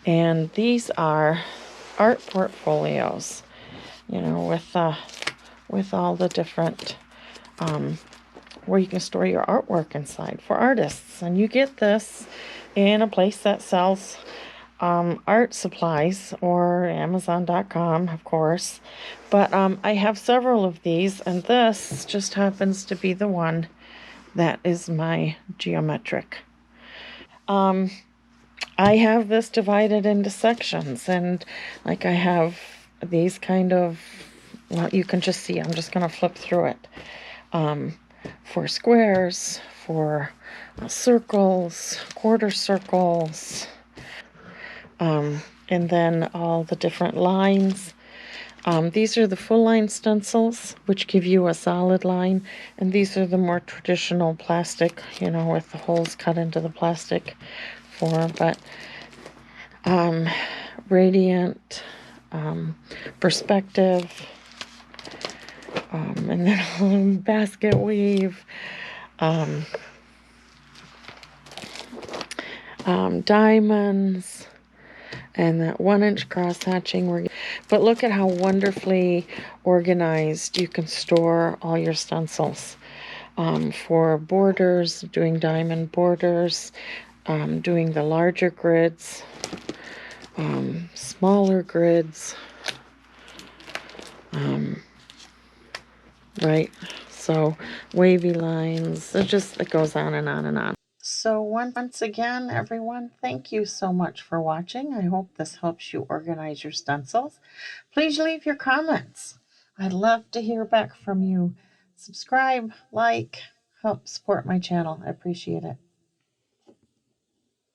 And these are art portfolios, you know, with all the different where you can store your artwork inside for artists. And you get this in a place that sells art supplies, or Amazon.com, of course. But I have several of these, and this just happens to be the one that is my geometric. I have this divided into sections, and like I have these kind of, well, you can just see, I'm just going to flip through it. For squares, for circles, quarter circles, and then all the different lines. These are the full line stencils, which give you a solid line, and these are the more traditional plastic, you know, with the holes cut into the plastic but radiant, perspective, and then basket weave, diamonds, and that 1-inch cross hatching. But look at how wonderfully organized you can store all your stencils. For borders, doing diamond borders, doing the larger grids, smaller grids, right? So wavy lines, it goes on and on and on. So once again, everyone, thank you so much for watching. I hope this helps you organize your stencils. Please leave your comments. I'd love to hear back from you. Subscribe, like, help support my channel. I appreciate it.